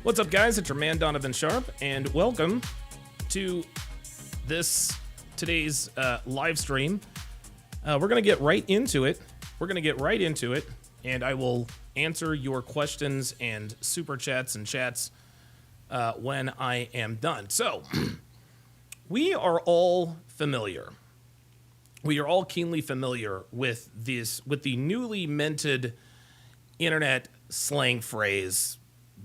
What's up, guys? It's your man Donovan Sharp, and welcome to today's live stream. We're gonna get right into it. And I will answer your questions and super chats and chats when I am done. So, we are all familiar. We are all keenly familiar with the newly minted internet slang phrase,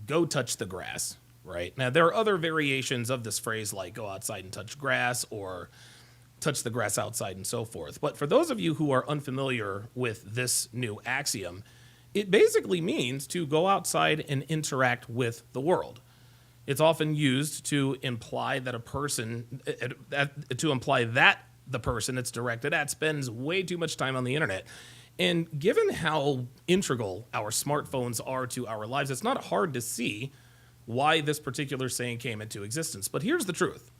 "Go touch the grass," right? Now, there are other variations of this phrase like "go outside and touch grass" or "touch the grass outside" and so forth. But for those of you who are unfamiliar with this new axiom, it basically means to go outside and interact with the world. It's often used to imply that the person it's directed at spends way too much time on the internet. And given how integral our smartphones are to our lives, it's not hard to see why this particular saying came into existence. But here's the truth.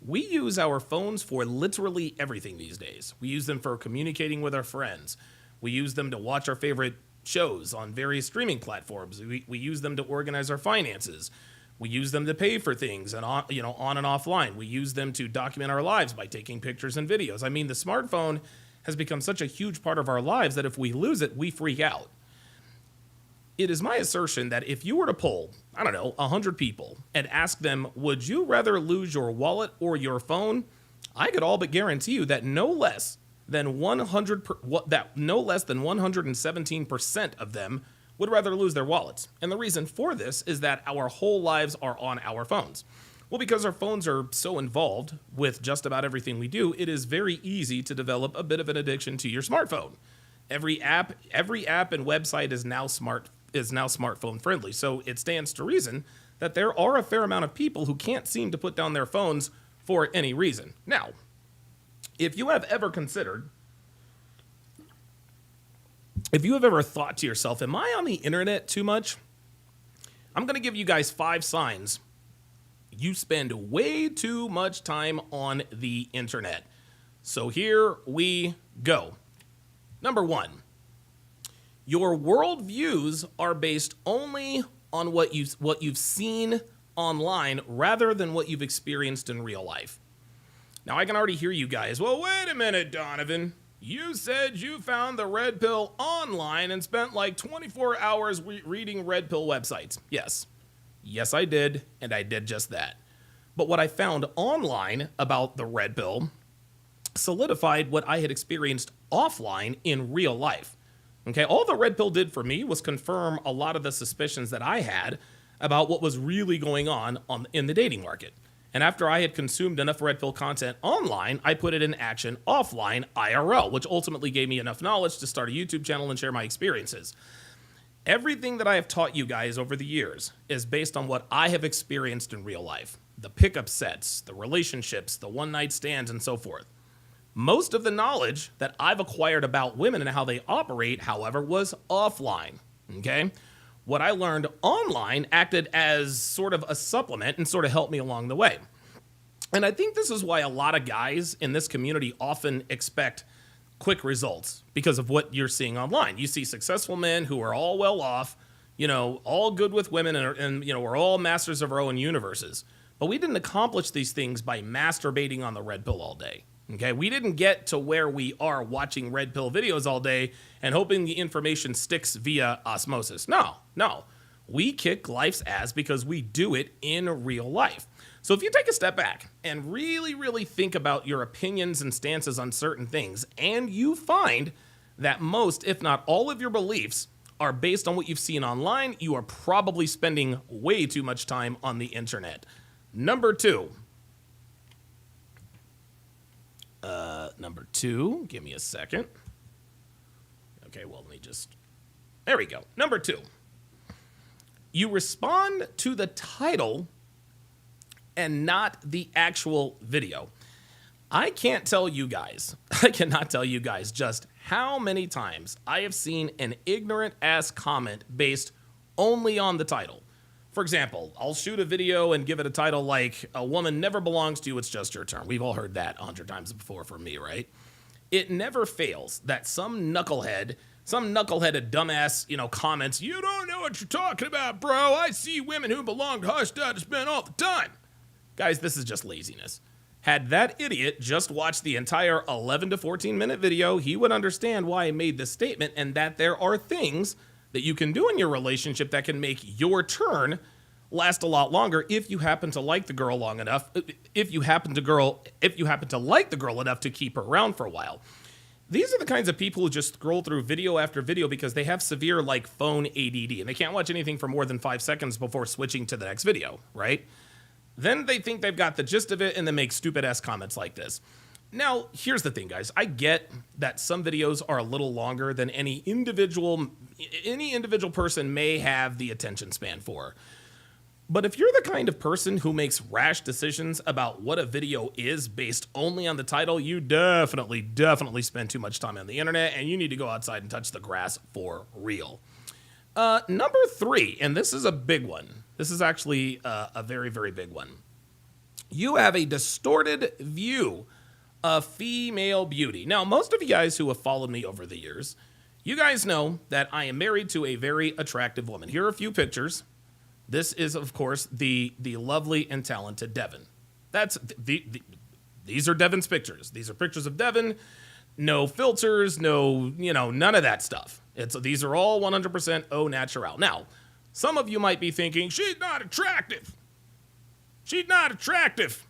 We use our phones for literally everything these days. We use them for communicating with our friends. We use them to watch our favorite shows on various streaming platforms. We use them to organize our finances. We use them to pay for things and on and offline. We use them to document our lives by taking pictures and videos. I mean, the smartphone has become such a huge part of our lives that if we lose it, we freak out. It is my assertion that if you were to poll, 100 people and ask them, would you rather lose your wallet or your phone? I could all but guarantee you that no less than 117% of them would rather lose their wallets. And the reason for this is that our whole lives are on our phones. Well, because our phones are so involved with just about everything we do, it is very easy to develop a bit of an addiction to your smartphone. Every app and website is now smartphone friendly. So it stands to reason that there are a fair amount of people who can't seem to put down their phones for any reason. Now, if you have ever thought to yourself, am I on the internet too much? I'm going to give you guys 5 signs you spend way too much time on the internet. So here we go. Number 1, your worldviews are based only on what you've seen online rather than what you've experienced in real life. Now, I can already hear you guys. Well, wait a minute, Donovan. You said you found the Red Pill online and spent like 24 hours reading Red Pill websites. Yes, I did, and I did just that. But what I found online about the Red Pill solidified what I had experienced offline in real life. Okay, all the Red Pill did for me was confirm a lot of the suspicions that I had about what was really going on in the dating market. And after I had consumed enough Red Pill content online, I put it in action offline, IRL, which ultimately gave me enough knowledge to start a YouTube channel and share my experiences. Everything that I have taught you guys over the years is based on what I have experienced in real life. The pickup sets, the relationships, the one-night stands, and so forth. Most of the knowledge that I've acquired about women and how they operate, however, was offline, okay? What I learned online acted as sort of a supplement and sort of helped me along the way. And I think this is why a lot of guys in this community often expect quick results because of what you're seeing online. You see successful men who are all well off, all good with women, and we're all masters of our own universes. But we didn't accomplish these things by masturbating on the Red Pill all day. Okay, we didn't get to where we are watching Red Pill videos all day and hoping the information sticks via osmosis. No. We kick life's ass because we do it in real life. So if you take a step back and really, really think about your opinions and stances on certain things, and you find that most, if not all of your beliefs are based on what you've seen online, you are probably spending way too much time on the internet. Number 2, give me a second. Okay, well, there we go. Number 2, you respond to the title and not the actual video. I cannot tell you guys just how many times I have seen an ignorant ass comment based only on the title. For example, I'll shoot a video and give it a title like, "A woman never belongs to you, it's just your turn." We've all heard that 100 times before from me, right? It never fails that some knucklehead some knuckleheaded dumbass, comments, "You don't know what you're talking about, bro. I see women who belong to Hush-Dudge Men all the time." Guys, this is just laziness. Had that idiot just watched the entire 11 to 14 minute video, he would understand why I made this statement and that there are things that you can do in your relationship that can make your turn last a lot longer if you happen to like the girl long enough, if you happen to like the girl enough to keep her around for a while. These are the kinds of people who just scroll through video after video because they have severe phone ADD and they can't watch anything for more than 5 seconds before switching to the next video, right? Then they think they've got the gist of it and then make stupid ass comments like this. Now, here's the thing, guys. I get that some videos are a little longer than any individual person may have the attention span for. But if you're the kind of person who makes rash decisions about what a video is based only on the title, you definitely spend too much time on the internet and you need to go outside and touch the grass for real. Number 3, and this is a big one. This is actually a very, very big one. You have a distorted view of female beauty. Now, most of you guys who have followed me over the years, you guys know that I am married to a very attractive woman. Here are a few pictures. This is, of course, the lovely and talented Devin. These are Devin's pictures. These are pictures of Devin. No filters, none of that stuff. These are all 100% au naturel. Now, some of you might be thinking, she's not attractive. She's not attractive.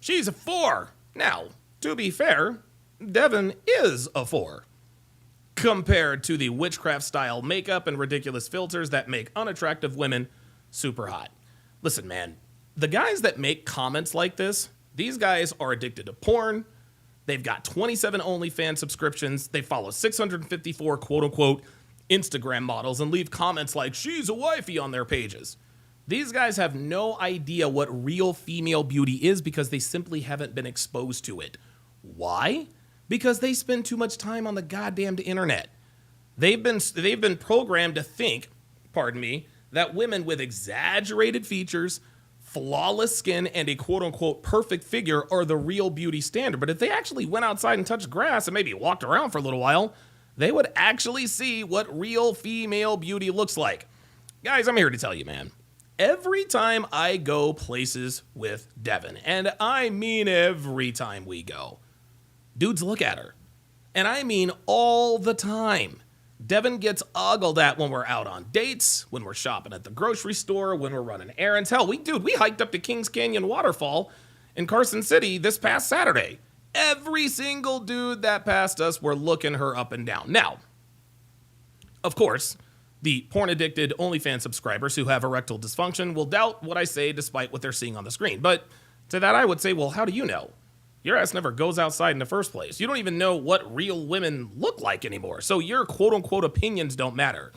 She's a 4. Now, to be fair, Devin is a 4. Compared to the witchcraft-style makeup and ridiculous filters that make unattractive women super hot. Listen, man, the guys that make comments like this, these guys are addicted to porn. They've got 27 OnlyFans subscriptions. They follow 654 quote-unquote Instagram models and leave comments like, "She's a wifey" on their pages. These guys have no idea what real female beauty is because they simply haven't been exposed to it. Why? Because they spend too much time on the goddamn internet. They've been programmed to think, that women with exaggerated features, flawless skin, and a quote-unquote perfect figure are the real beauty standard. But if they actually went outside and touched grass and maybe walked around for a little while, they would actually see what real female beauty looks like. Guys, I'm here to tell you, man. Every time I go places with Devin, and I mean every time we go, dudes look at her. And I mean all the time. Devin gets ogled at when we're out on dates, when we're shopping at the grocery store, when we're running errands. Hell, we hiked up to Kings Canyon Waterfall in Carson City this past Saturday. Every single dude that passed us were looking her up and down. Now, of course, the porn-addicted OnlyFans subscribers who have erectile dysfunction will doubt what I say despite what they're seeing on the screen. But to that I would say, well, how do you know? Your ass never goes outside in the first place. You don't even know what real women look like anymore. So your quote-unquote opinions don't matter.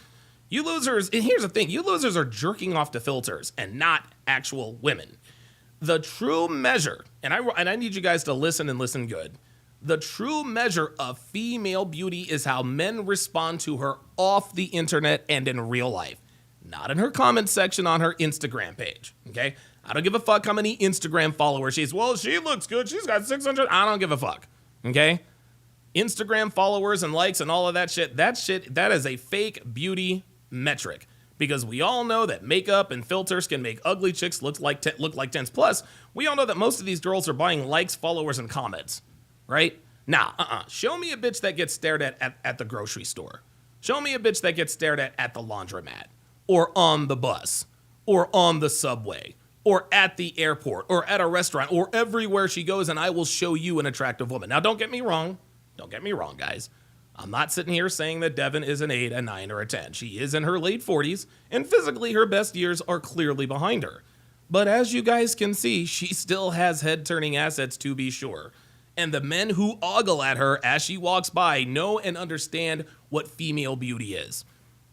You losers, and here's the thing, you losers are jerking off to filters and not actual women. The true measure, and I need you guys to listen and listen good. The true measure of female beauty is how men respond to her off the internet and in real life. Not in her comment section on her Instagram page, okay? I don't give a fuck how many Instagram followers she has. Well, she looks good. She's got 600. I don't give a fuck, okay? Instagram followers and likes and all of that shit, that is a fake beauty metric. Because we all know that makeup and filters can make ugly chicks look like 10s. Plus, we all know that most of these girls are buying likes, followers, and comments, right? Nah, show me a bitch that gets stared at the grocery store. Show me a bitch that gets stared at the laundromat, or on the bus, or on the subway, or at the airport, or at a restaurant, or everywhere she goes, and I will show you an attractive woman. Now, don't get me wrong, guys. I'm not sitting here saying that Devin is an 8, a 9, or a 10. She is in her late 40s, and physically her best years are clearly behind her. But as you guys can see, she still has head-turning assets to be sure. And the men who ogle at her as she walks by know and understand what female beauty is.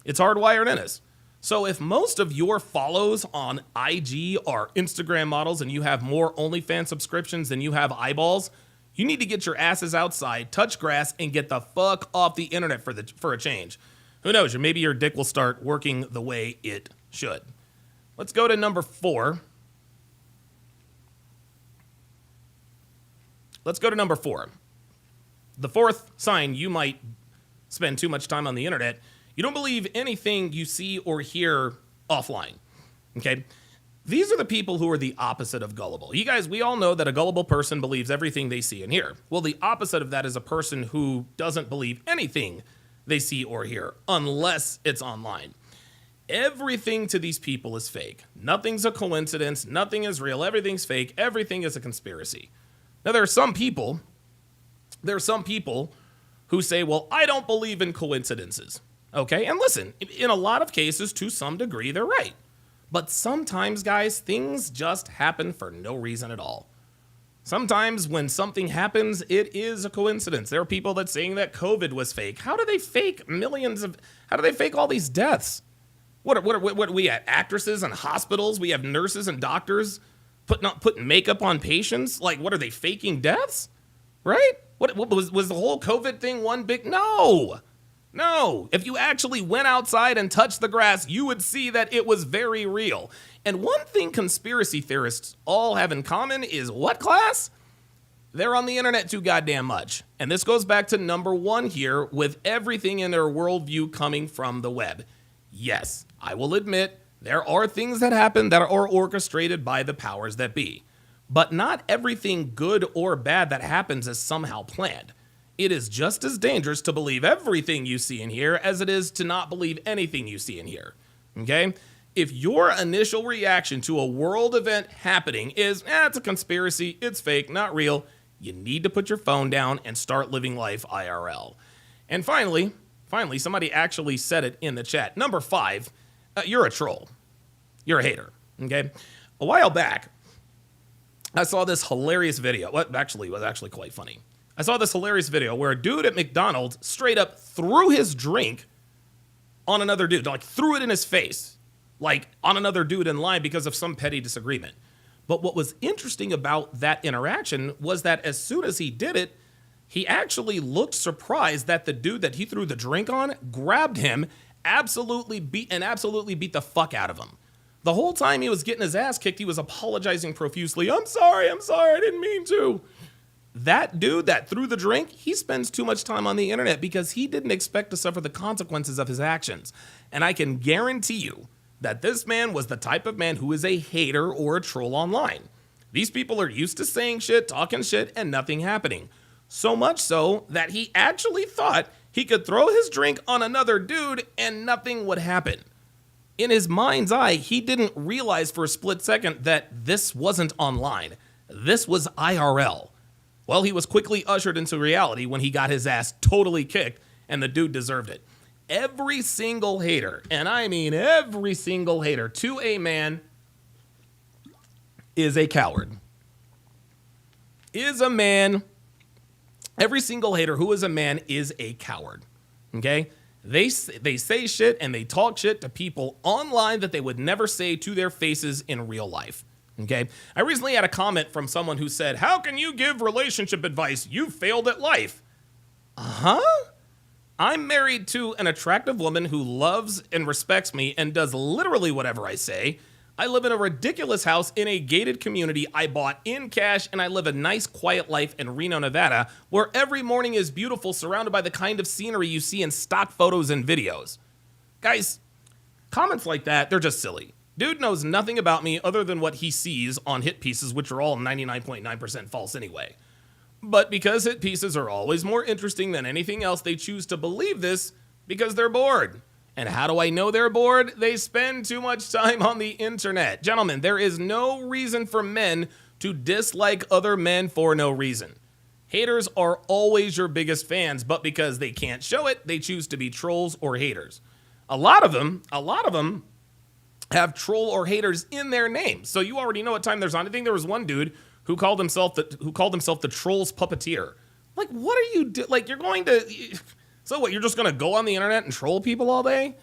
It's hardwired in us. So if most of your follows on IG are Instagram models and you have more OnlyFans subscriptions than you have eyeballs, you need to get your asses outside, touch grass, and get the fuck off the internet for a change. Who knows, maybe your dick will start working the way it should. Let's go to number 4. The fourth sign you might spend too much time on the internet, you don't believe anything you see or hear offline. Okay? These are the people who are the opposite of gullible. You guys, we all know that a gullible person believes everything they see and hear. Well, the opposite of that is a person who doesn't believe anything they see or hear, unless it's online. Everything to these people is fake. Nothing's a coincidence. Nothing is real. Everything's fake. Everything is a conspiracy. Now, there are some people who say, well, I don't believe in coincidences. Okay? And listen, in a lot of cases, to some degree, they're right. But sometimes, guys, things just happen for no reason at all. Sometimes when something happens, it is a coincidence. There are people that saying that COVID was fake. How do they fake how do they fake all these deaths? What we have actresses and hospitals? We have nurses and doctors putting makeup on patients? Like, what are they faking deaths? Right? What was the whole COVID thing one big? No. If you actually went outside and touched the grass, you would see that it was very real. And one thing conspiracy theorists all have in common is what, class? They're on the internet too goddamn much. And this goes back to number one here with everything in their worldview coming from the web. Yes, I will admit there are things that happen that are orchestrated by the powers that be. But not everything good or bad that happens is somehow planned. It is just as dangerous to believe everything you see and hear as it is to not believe anything you see and hear. Okay? If your initial reaction to a world event happening is, it's a conspiracy, it's fake, not real, you need to put your phone down and start living life IRL. And finally, somebody actually said it in the chat. Number 5, you're a troll. You're a hater. Okay? A while back, I saw this hilarious video. What actually was actually quite funny. I saw this hilarious video where a dude at McDonald's straight up threw his drink on another dude, like threw it in his face, like on another dude in line because of some petty disagreement. But what was interesting about that interaction was that as soon as he did it, he actually looked surprised that the dude that he threw the drink on grabbed him, absolutely beat the fuck out of him. The whole time he was getting his ass kicked, he was apologizing profusely. I'm sorry, I didn't mean to. That dude that threw the drink, he spends too much time on the internet because he didn't expect to suffer the consequences of his actions. And I can guarantee you that this man was the type of man who is a hater or a troll online. These people are used to saying shit, talking shit, and nothing happening. So much so that he actually thought he could throw his drink on another dude and nothing would happen. In his mind's eye, he didn't realize for a split second that this wasn't online. This was IRL. Well, he was quickly ushered into reality when he got his ass totally kicked, and the dude deserved it. Every single hater, and I mean every single hater to a man is a coward. Every single hater who is a man is a coward, okay? They say shit and they talk shit to people online that they would never say to their faces in real life. Okay, I recently had a comment from someone who said, how can you give relationship advice? You failed at life. I'm married to an attractive woman who loves and respects me and does literally whatever I say. I live in a ridiculous house in a gated community I bought in cash, and I live a nice, quiet life in Reno, Nevada, where every morning is beautiful, surrounded by the kind of scenery you see in stock photos and videos. Guys, comments like that, they're just silly. Dude knows nothing about me other than what he sees on hit pieces, which are all 99.9% false anyway. But because hit pieces are always more interesting than anything else, they choose to believe this because they're bored. And how do I know they're bored? They spend too much time on the internet. Gentlemen, there is no reason for men to dislike other men for no reason. Haters are always your biggest fans, but because they can't show it, they choose to be trolls or haters. A lot of them have troll or haters in their name. So you already know what time there's on. I think there was one dude who called himself the troll's puppeteer. Like, what are you doing? Like, you're going to... So what, you're just going to go on the internet and troll people all day?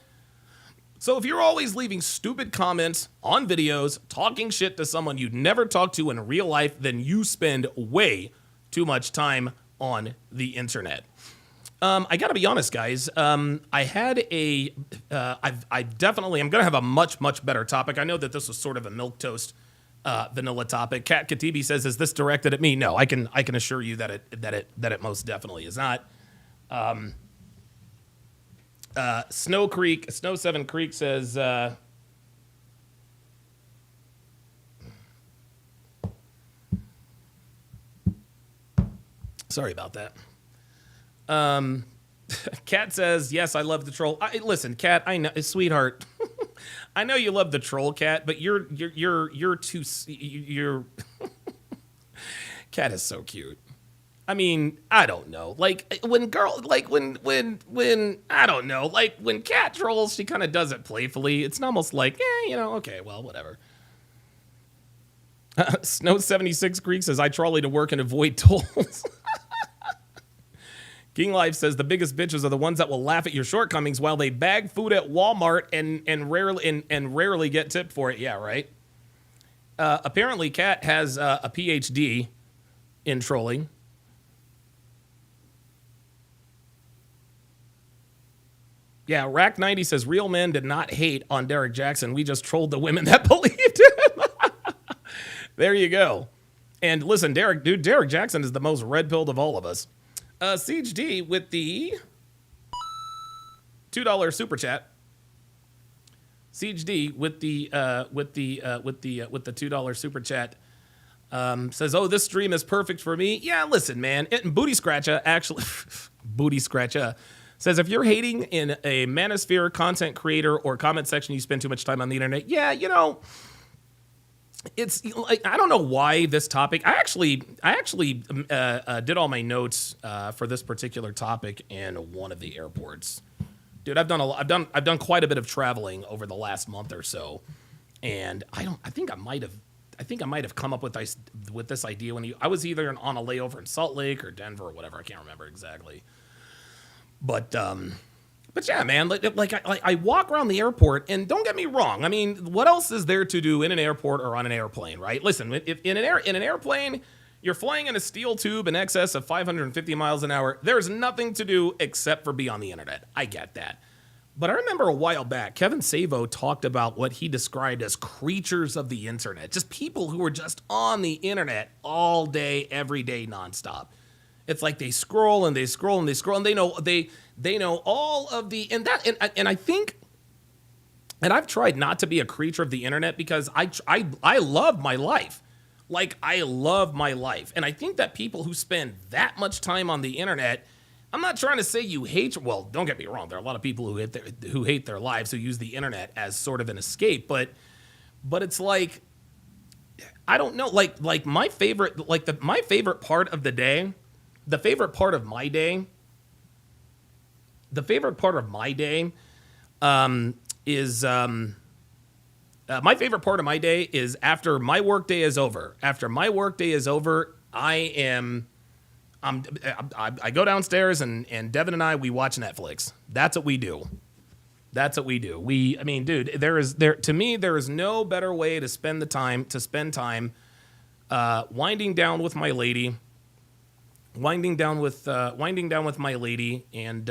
So if you're always leaving stupid comments on videos, talking shit to someone you'd never talk to in real life, then you spend way too much time on the internet. I gotta be honest, guys. I'm gonna have a much better topic. I know that this was sort of a milquetoast vanilla topic. Kat Katibi says, "Is this directed at me?" No, I can assure you that it most definitely is not. Snow 7 Creek says, sorry about that. Kat says, yes, I love the troll. Listen, Kat, I know, sweetheart. I know you love the troll, Cat, but you're too. You're Cat is so cute. I mean, I don't know. Like when I don't know. Like when Cat trolls, she kind of does it playfully. It's almost like, okay, well, whatever. Snow 76 Creek says, I trolley to work and avoid tolls. King Life says the biggest bitches are the ones that will laugh at your shortcomings while they bag food at Walmart and rarely get tipped for it. Yeah, right. Apparently, Kat has a PhD in trolling. Yeah, Rack 90 says real men did not hate on Derek Jackson. We just trolled the women that believed him. There you go. And listen, Derek Jackson is the most red-pilled of all of us. Siege D with the $2 super chat. Siege D with the $2 super chat says, "Oh, this stream is perfect for me." Yeah, listen, man. Booty Scratcha actually, Booty Scratcha says, if you're hating in a manosphere content creator or comment section, you spend too much time on the internet. Yeah, it's like, I don't know why this topic. I actually did all my notes for this particular topic in one of the airports. Dude, I've done quite a bit of traveling over the last month or so, and I think I might have come up with this idea when I was either on a layover in Salt Lake or Denver or whatever. I can't remember exactly, but yeah, man, I walk around the airport, and don't get me wrong. I mean, what else is there to do in an airport or on an airplane, right? Listen, if in an airplane, you're flying in a steel tube in excess of 550 miles an hour, there's nothing to do except for be on the internet. I get that. But I remember a while back, Kevin Savo talked about what he described as creatures of the internet, just people who are just on the internet all day, every day, nonstop. It's like they scroll and they scroll and they scroll, and they know all of the and I think, and I've tried not to be a creature of the internet because I love my life. Like, I love my life. And I think that people who spend that much time on the internet, I'm not trying to say you hate, well, don't get me wrong, there are a lot of people who hate their lives, who use the internet as sort of an escape, but it's like, I don't know, like my favorite part of the day, the favorite part of my day is my favorite part of my day is after my workday is over. After my workday is over, I go downstairs and Devin and I, we watch Netflix. That's what we do. I mean, dude, to me there is no better way to spend time winding down with my lady. Winding down with my lady and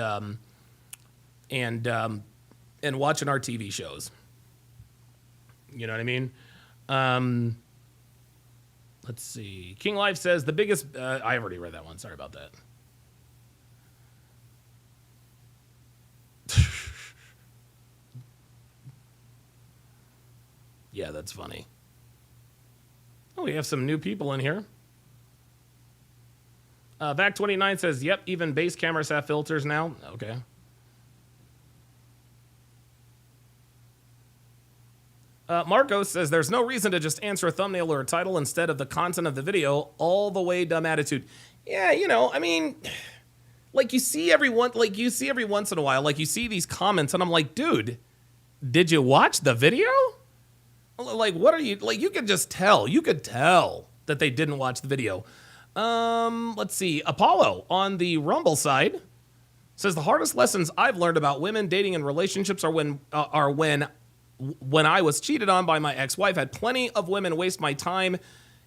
watching our TV shows. You know what I mean? Let's see. King Life says the biggest. I already read that one. Sorry about that. Yeah, that's funny. Oh, we have some new people in here. Vac29 says, yep, even base cameras have filters now. Okay. Marcos says, there's no reason to just answer a thumbnail or a title instead of the content of the video. All the way dumb attitude. Yeah, I mean, you see every once in a while, you see these comments, and I'm like, dude, did you watch the video? Like, what are you, you could just tell. You could tell that they didn't watch the video. Let's see. Apollo on the Rumble side says the hardest lessons I've learned about women dating and relationships are when I was cheated on by my ex-wife. Had plenty of women waste my time,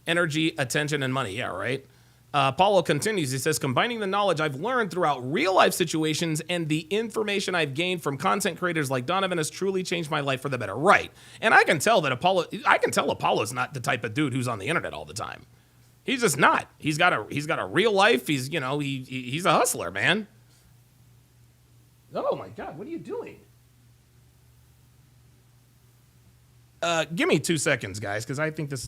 energy, attention, and money. Yeah, right. Apollo continues. He says, combining the knowledge I've learned throughout real life situations and the information I've gained from content creators like Donovan has truly changed my life for the better. Right. And I can tell Apollo's not the type of dude who's on the internet all the time. He's just not. He's got a real life. He's a hustler, man. Oh my God, what are you doing? Give me 2 seconds, guys, because I think this.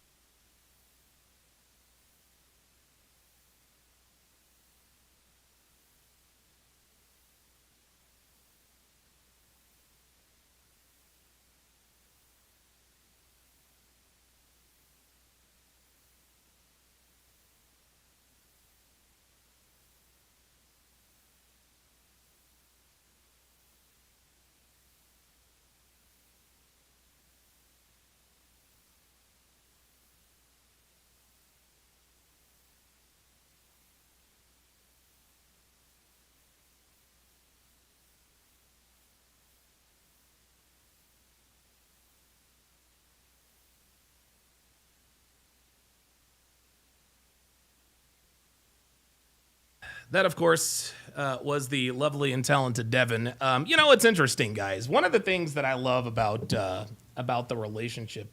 That, of course, was the lovely and talented Devin. It's interesting, guys. One of the things that I love about the relationship.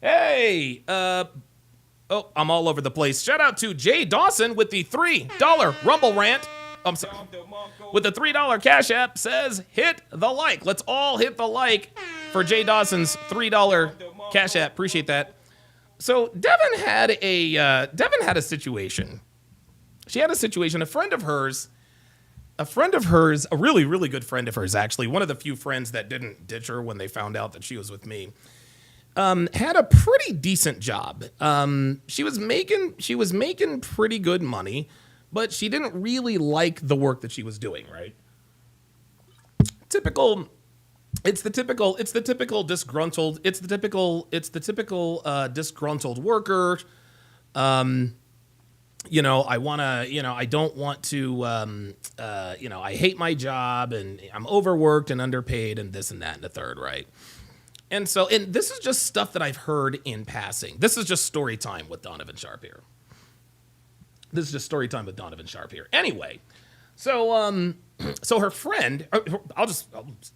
Hey, oh, I'm all over the place. Shout out to Jay Dawson with the $3 Rumble rant. I'm sorry. With the $3 Cash App says, hit the like. Let's all hit the like for Jay Dawson's $3 Cash App. Appreciate that. So Devin had a situation. She had a situation. A friend of hers, a really, really good friend of hers, actually, one of the few friends that didn't ditch her when they found out that she was with me, had a pretty decent job. She was making pretty good money, but she didn't really like the work that she was doing, right? It's the typical disgruntled worker. I don't want to, I hate my job and I'm overworked and underpaid and this and that and the third, right? And this is just stuff that I've heard in passing. This is just story time with Donovan Sharp here. Anyway, so her friend,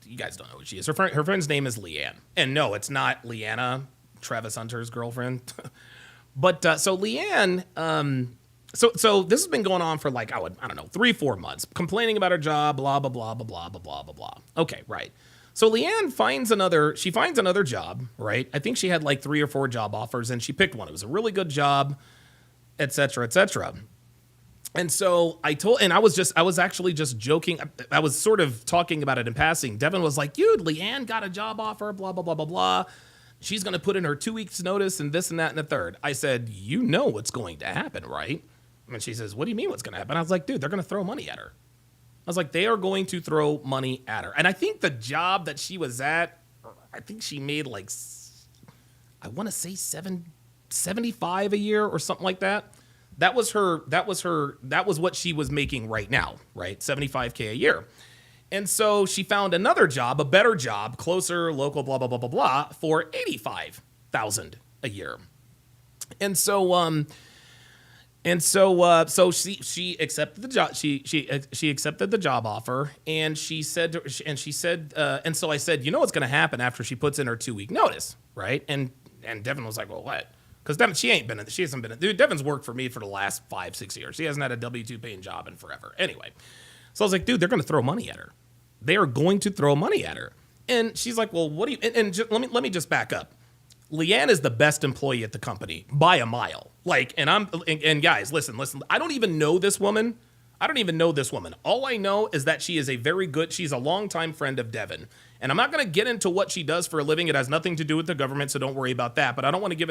you guys don't know who she is. Her friend's name is Leanne. And no, it's not Leanna, Travis Hunter's girlfriend. But so Leanne, So this has been going on for I don't know, 3-4 months, complaining about her job, blah, blah, blah, blah, blah, blah, blah, blah, blah. Okay, right. So Leanne finds another job, right? I think she had 3 or 4 job offers and she picked one. It was a really good job, et cetera, et cetera. And so I was actually just joking. I was sort of talking about it in passing. Devin was like, dude, Leanne got a job offer, blah, blah, blah, blah, blah. She's going to put in her 2 weeks notice and this and that and the third. I said, you know what's going to happen, right? And she says, what do you mean what's going to happen? I was like, dude, they're going to throw money at her. I was like, they are going to throw money at her. And I think the job that she was at, I think she made I want to say $75 a year or something like that. That was what she was making right now, right? $75K a year. And so she found another job, a better job, closer, local, blah, blah, blah, blah, blah, for $85,000 a year. So she accepted the job. She accepted the job offer, and so I said, you know what's going to happen after she puts in her 2-week notice, right? And Devin was like, well, what? Because Devin, she hasn't been. Dude, Devin's worked for me for the last 5-6 years. She hasn't had a W-2 paying job in forever. Anyway, so I was like, dude, they're going to throw money at her. They are going to throw money at her. And she's like, well, what do you? And just, let me just back up. Leanne is the best employee at the company by a mile. And guys, listen. I don't even know this woman. All I know is that she's a longtime friend of Devin. And I'm not going to get into what she does for a living. It has nothing to do with the government, so don't worry about that. But I don't want to give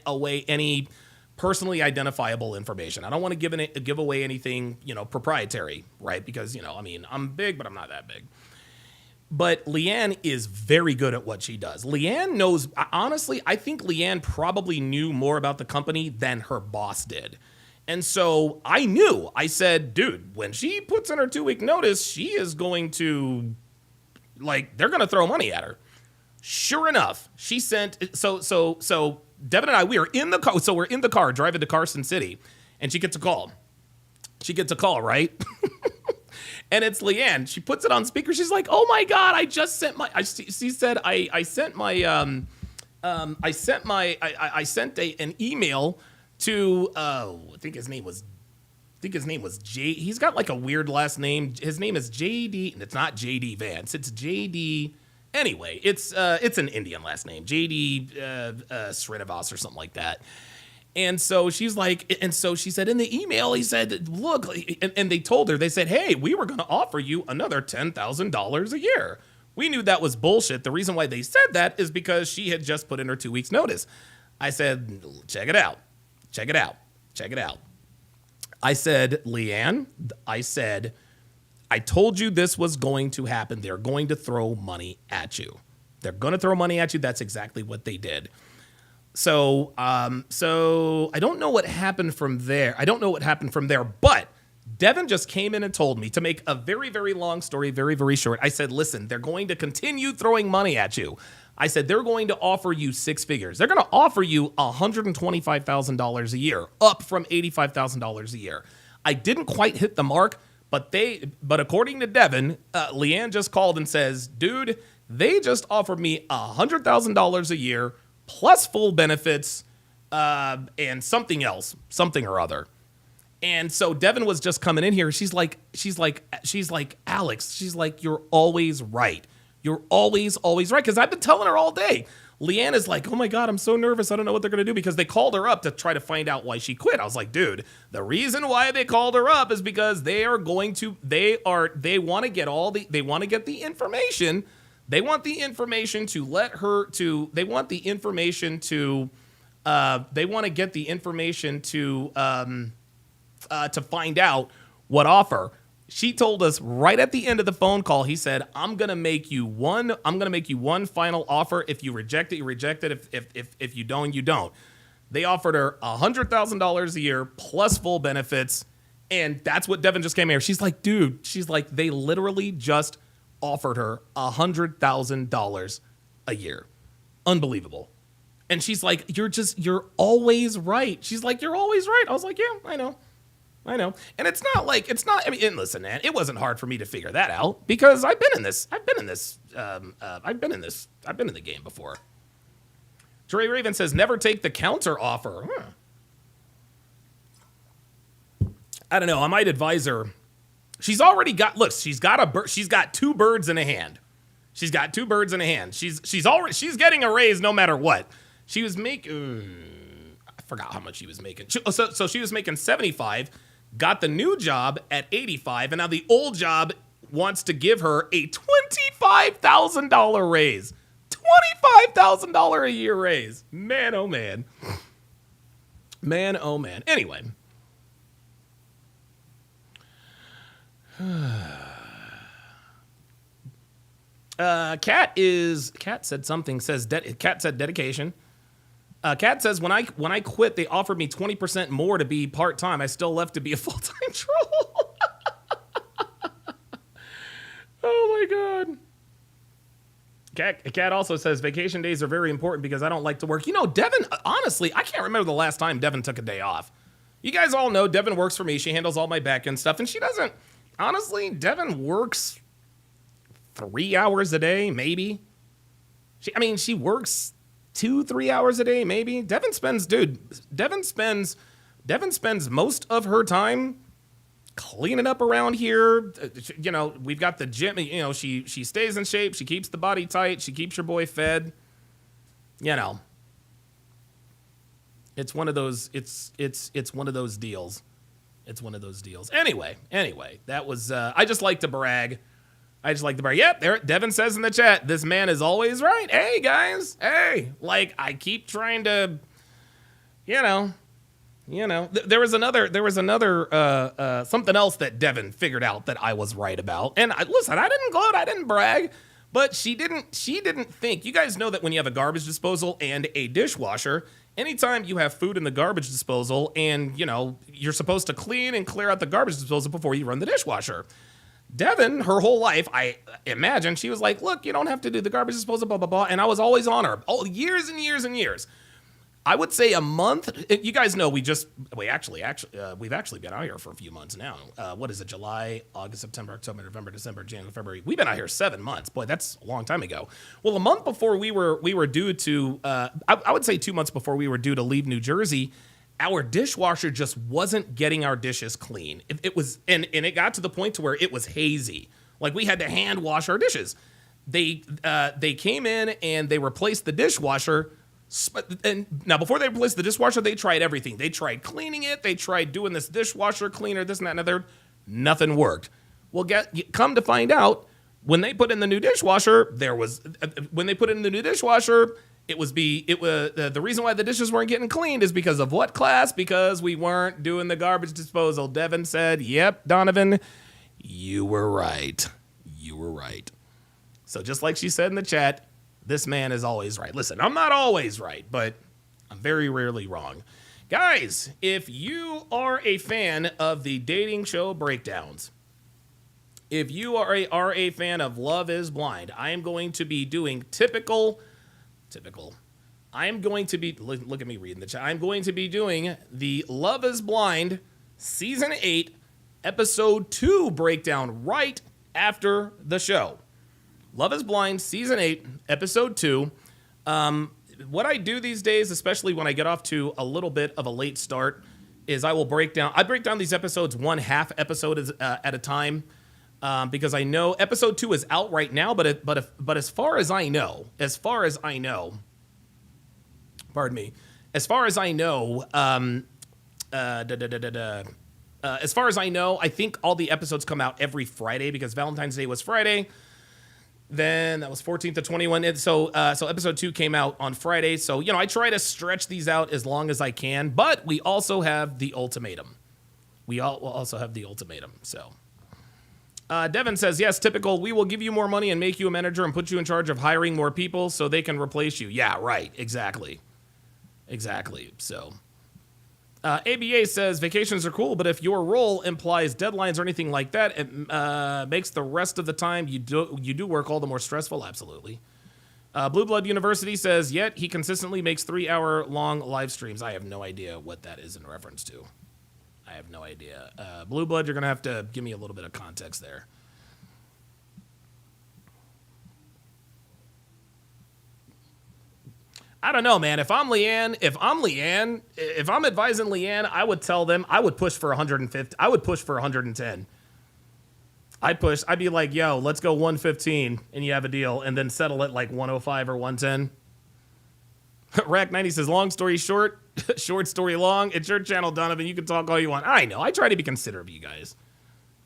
away any personally identifiable information. I don't want to give away anything, proprietary, right? Because, I'm big, but I'm not that big. But Leanne is very good at what she does. Leanne knows, honestly, I think Leanne probably knew more about the company than her boss did. And so I said, dude, when she puts in her 2-week notice, she is going to, they're going to throw money at her. Sure enough, she sent, so Devin and I, we are in the car. So we're in the car driving to Carson City, and she gets a call. Right? And it's Leanne. She puts it on speaker. She's like, "Oh my God! I just sent my." She said, "I sent an email to I think his name was think his name was J. He's got like a weird last name. His name is JD, and it's not JD Vance. It's JD. Anyway, it's an Indian last name, JD Srinivas or something like that. And so she's like, and so she said in the email, he said, look, and they told her, they said, hey, we were going to offer you another $10,000 a year. We knew that was bullshit. The reason why they said that is because she had just put in her 2 weeks notice. I said, check it out. Check it out. Check it out. I said, Leanne, I told you this was going to happen. They're going to throw money at you. They're going to throw money at you. That's exactly what they did. So I don't know what happened from there. But Devin just came in and told me, to make a very, very long story very, very short. I said, listen, they're going to continue throwing money at you. I said, they're going to offer you six figures. They're going to offer you $125,000 a year, up from $85,000 a year. I didn't quite hit the mark, but according to Devin, Leanne just called and says, dude, they just offered me $100,000 a year plus full benefits and something else, something or other. And so Devin was just coming in here. She's like, Alex, she's like, you're always right. You're always right. Because I've been telling her all day. Leanne is like, oh my God, I'm so nervous. I don't know what they're going to do, because they called her up to try to find out why she quit. I was like, dude, the reason why they called her up is because they want to get the information. They want the information to let her to, they want the information to, they want to get the information to find out what offer. She told us right at the end of the phone call, he said, I'm going to make you one final offer. If you reject it, you reject it. If you don't, you don't. They offered her $100,000 a year plus full benefits. And that's what Devin just came here. She's like, dude, they literally just offered her $100,000 a year. Unbelievable. And she's like, you're always right. She's like, you're always right. I was like, yeah, I know. And I mean, and listen, man, it wasn't hard for me to figure that out, because I've been in the game before. Dre Raven says, never take the counter offer. I don't know. I might advise her. She's got two birds in a hand. She's getting a raise no matter what. She was making, I forgot how much she was making. So she was making 75, got the new job at 85, and now the old job wants to give her a $25,000 raise. $25,000 a year raise. Man, oh man. Man, oh man. Anyway. Kat said something, Kat said dedication. Kat says, when I quit, they offered me 20% more to be part-time. I still left to be a full-time troll. Oh my God. Kat also says, vacation days are very important because I don't like to work. You know, Devin, honestly, I can't remember the last time Devin took a day off. You guys all know Devin works for me. She handles all my back-end stuff, and she doesn't. Honestly, Devin works 3 hours a day, maybe. She works 2-3 hours a day, maybe. Devin spends most of her time cleaning up around here. You know, we've got the gym. You know, she stays in shape. She keeps the body tight. She keeps your boy fed. You know, it's one of those. It's one of those deals. It's one of those deals. Anyway, that was. I just like to brag. Yep, there. Devin says in the chat, this man is always right. Hey, guys. Hey, like, I keep trying to, you know. There was another something else that Devin figured out that I was right about. And listen, I didn't gloat. I didn't brag. But she didn't think. You guys know that when you have a garbage disposal and a dishwasher, anytime you have food in the garbage disposal and, you know, you're supposed to clean and clear out the garbage disposal before you run the dishwasher. Devin, her whole life, I imagine, she was like, look, you don't have to do the garbage disposal, blah, blah, blah. And I was always on her. Oh, years and years and years. I would say a month. You guys know we've actually been out here for a few months now. What is it? July, August, September, October, November, December, January, February. We've been out here 7 months. Boy, that's a long time ago. Well, a month before we were due to, I would say 2 months before we were due to leave New Jersey, our dishwasher just wasn't getting our dishes clean. It was, and it got to the point to where it was hazy. Like we had to hand wash our dishes. They came in and they replaced the dishwasher. And now before they replaced the dishwasher, they tried everything. They tried cleaning it. They tried doing this dishwasher cleaner, this and that and the third. Nothing worked. Well, come to find out, when they put in the new dishwasher, the reason why the dishes weren't getting cleaned is because of what, class? Because we weren't doing the garbage disposal. Devin said, "Yep, Donovan, you were right. You were right." So just like she said in the chat, this man is always right. Listen, I'm not always right, but I'm very rarely wrong. Guys, if you are a fan of the dating show breakdowns, if you are a fan of Love is Blind, I am going to be doing typical. I am going to be, look at me reading the chat. I'm going to be doing the Love is Blind Season 8, Episode 2 breakdown right after the show. Love is Blind Season 8, Episode 2. What I do these days, especially when I get off to a little bit of a late start, is I break down these episodes one half episode at a time. Because I know episode 2 is out right now, but as far as I know, as far as I know, I think all the episodes come out every Friday because Valentine's Day was Friday. Then that was 14th to 21. And so episode 2 came out on Friday. So, I try to stretch these out as long as I can, but we also have the ultimatum. So. Devin says, yes, typical. We will give you more money and make you a manager and put you in charge of hiring more people so they can replace you. Yeah, right. Exactly. So, ABA says vacations are cool, but if your role implies deadlines or anything like that, it makes the rest of the time you do work all the more stressful. Absolutely. Blue Blood University says, yet he consistently makes 3-hour-long live streams. I have no idea what that is in reference to. I have no idea. Blue Blood, you're going to have to give me a little bit of context there. I don't know, man. If I'm advising Leanne, I would tell them I would push for 150. I would push for 110. I'd be like, yo, let's go 115 and you have a deal and then settle it like 105 or 110. Rack 90 says, long story short, short story long. It's your channel, Donovan. You can talk all you want. I know. I try to be considerate of you guys.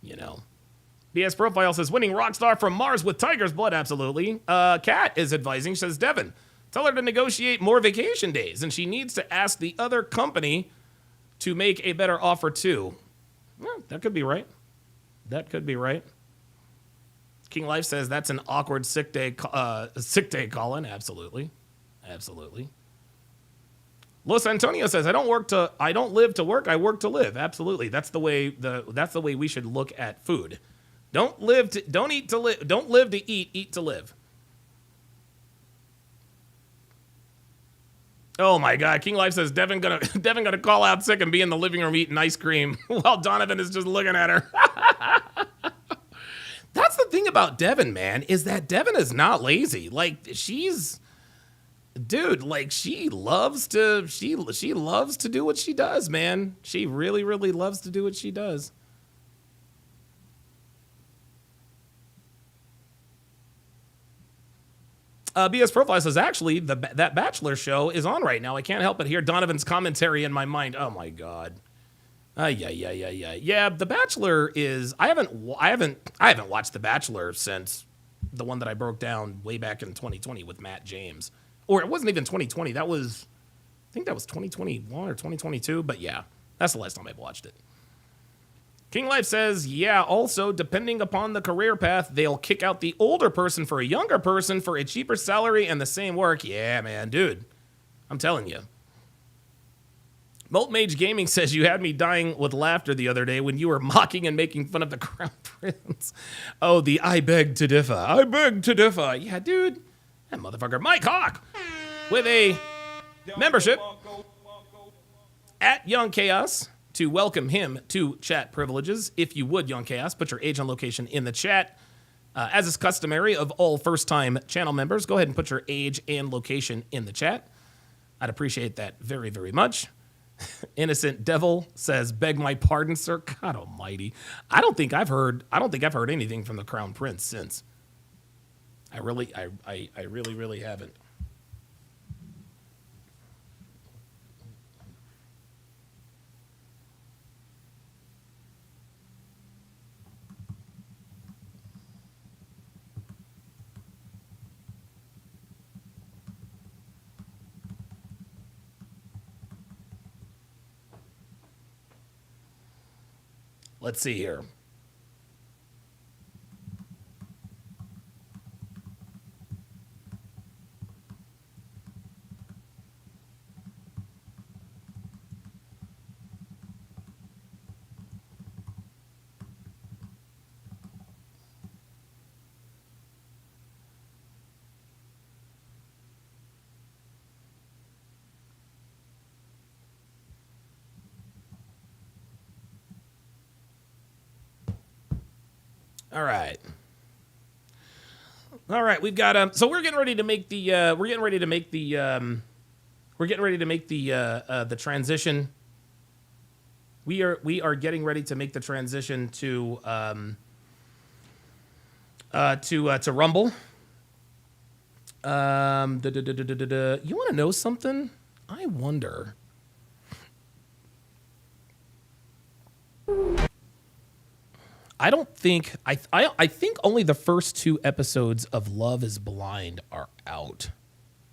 BS Profile says, winning Rockstar from Mars with Tiger's Blood. Absolutely. Kat is advising. She says, Devin, tell her to negotiate more vacation days, and she needs to ask the other company to make a better offer too. Well, that could be right. King Life says that's an awkward sick day call-in. Absolutely. Los Antonio says, I don't live to work, I work to live. Absolutely. That's the way we should look at food. Don't live to eat to live. Oh my God. King Life says Devin gonna call out sick and be in the living room eating ice cream while Donovan is just looking at her. That's the thing about Devin, man, is that Devin is not lazy. Like she loves to do what she does, man. She really, really loves to do what she does. BS Profile says, actually, that Bachelor show is on right now. I can't help but hear Donovan's commentary in my mind. Oh my God. Yeah, The Bachelor is. I haven't watched The Bachelor since the one that I broke down way back in 2020 with Matt James. Or it wasn't even 2020. I think that was 2021 or 2022. But yeah, that's the last time I've watched it. King Life says, yeah, also, depending upon the career path, they'll kick out the older person for a younger person for a cheaper salary and the same work. Yeah, man, dude. I'm telling you. Molt Mage Gaming says, you had me dying with laughter the other day when you were mocking and making fun of the Crown Prince. Oh, the I beg to differ. Yeah, dude. That motherfucker. Mike Hawk with a membership at Young Chaos to welcome him to chat privileges. If you would, Young Chaos, put your age and location in the chat. As is customary of all first-time channel members, go ahead and put your age and location in the chat. I'd appreciate that very, very much. Innocent Devil says, "Beg my pardon, sir." God Almighty, I don't think I've heard anything from the Crown Prince since. I really haven't. Let's see here. All right. All right, we've got so we're getting ready to make the the transition. We are getting ready to make the transition to Rumble. You want to know something? I wonder. I don't think I think only the first 2 episodes of Love is Blind are out,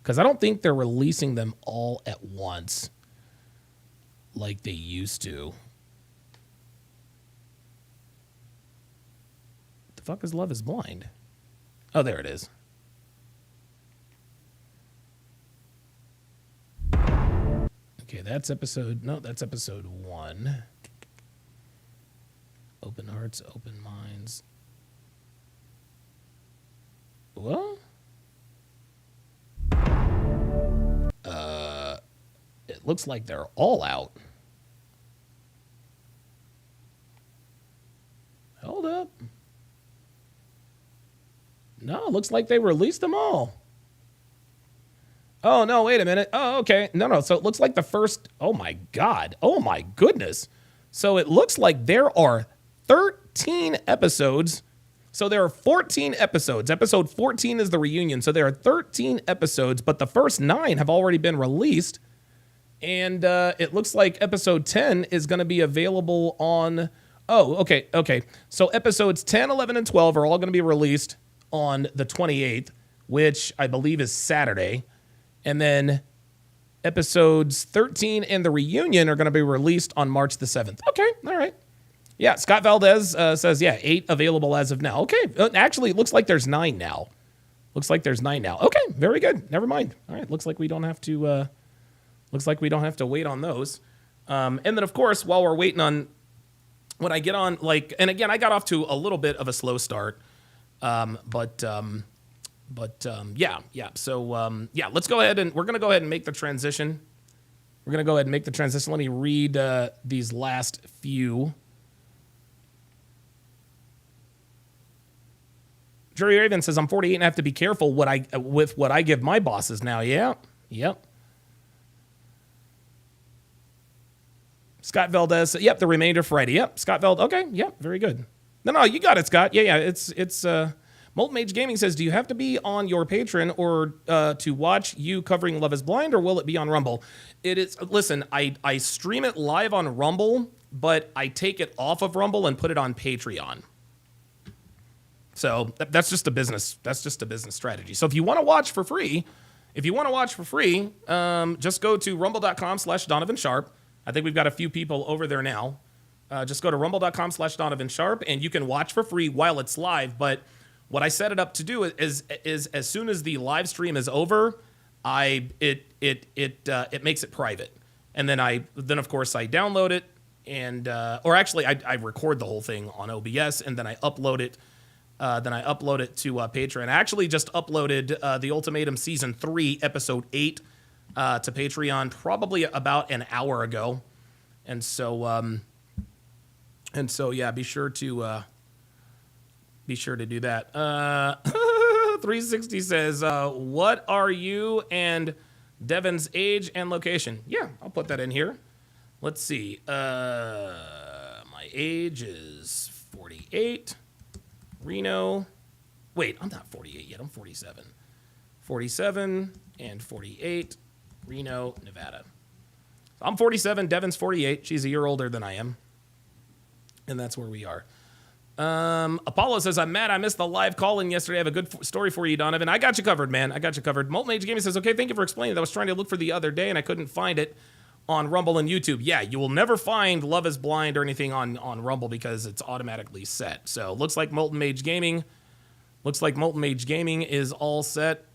because I don't think they're releasing them all at once like they used to. The fuck is Love is Blind? Oh, there it is. Okay, that's episode 1. Open hearts, open minds. What? It looks like they're all out. Hold up. No, it looks like they released them all. Oh, no, wait a minute. Oh, okay. No. So it looks like the first... Oh, my God. Oh, my goodness. So it looks like there are 13 episodes. So there are 14 episodes. Episode 14 is the reunion. So there are 13 episodes, but the first 9 have already been released. And it looks like episode 10 is going to be available on... Oh, okay. So episodes 10, 11, and 12 are all going to be released on the 28th, which I believe is Saturday. And then episodes 13 and the reunion are going to be released on March the 7th. Okay, all right. Yeah, Scott Valdez says, 8 available as of now. Okay, actually, it looks like there's 9 now. Okay, very good. Never mind. All right, looks like we don't have to wait on those. And then, of course, while we're waiting on, when I get on, and again, I got off to a little bit of a slow start. Yeah. So, let's go ahead and we're going to go ahead and make the transition. Let me read these last few. Jerry Raven says, I'm 48 and I have to be careful with what I give my bosses now. Yeah. Yep. Scott Valdez, yep, the remainder Friday. Yep, Scott Valdez. Okay, yep, very good. No, you got it, Scott. Yeah, it's Molten Mage Gaming says, do you have to be on your Patreon or to watch you covering Love is Blind, or will it be on Rumble? It is. Listen, I stream it live on Rumble, but I take it off of Rumble and put it on Patreon. So that's just a business. That's just a business strategy. So if you want to watch for free, just go to rumble.com/Donovan Sharp. I think we've got a few people over there now. Just go to rumble.com/Donovan Sharp, and you can watch for free while it's live. But what I set it up to do is as soon as the live stream is over, it makes it private, and then of course I download it, and or actually I record the whole thing on OBS, and then I upload it. To Patreon. I actually just uploaded the Ultimatum Season 3, Episode 8 to Patreon probably about an hour ago. And so yeah, be sure to do that. 360 says, what are you and Devin's age and location? Yeah, I'll put that in here. Let's see. My age is 48. Reno. Wait, I'm not 48 yet. I'm 47. 47 and 48. Reno, Nevada. I'm 47. Devin's 48. She's a year older than I am. And that's where we are. Apollo says, I'm mad I missed the live call-in yesterday. I have a good story for you, Donovan. I got you covered, man. I got you covered. Molten Age Gaming says, okay, thank you for explaining that. I was trying to look for the other day, and I couldn't find it on Rumble and YouTube. Yeah, you will never find Love is Blind or anything on Rumble because it's automatically set. So looks like Molten Mage Gaming is all set.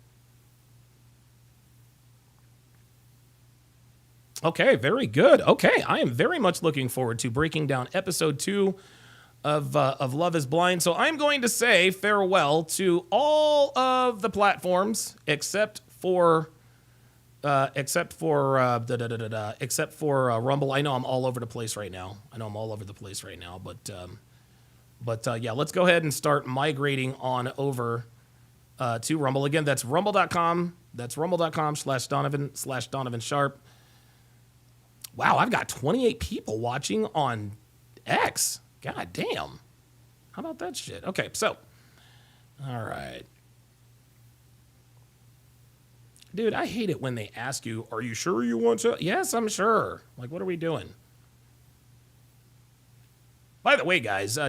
Okay, very good. Okay, I am very much looking forward to breaking down episode 2 of Love is Blind. So I'm going to say farewell to all of the platforms except for Rumble. I know I'm all over the place right now. But yeah, let's go ahead and start migrating on over to Rumble. Again, that's rumble.com. That's rumble.com/Donovan Sharp. Wow, I've got 28 people watching on X. God damn. How about that shit? Okay, so. All right. Dude, I hate it when they ask you, are you sure you want to? Yes, I'm sure. Like, what are we doing? By the way, guys,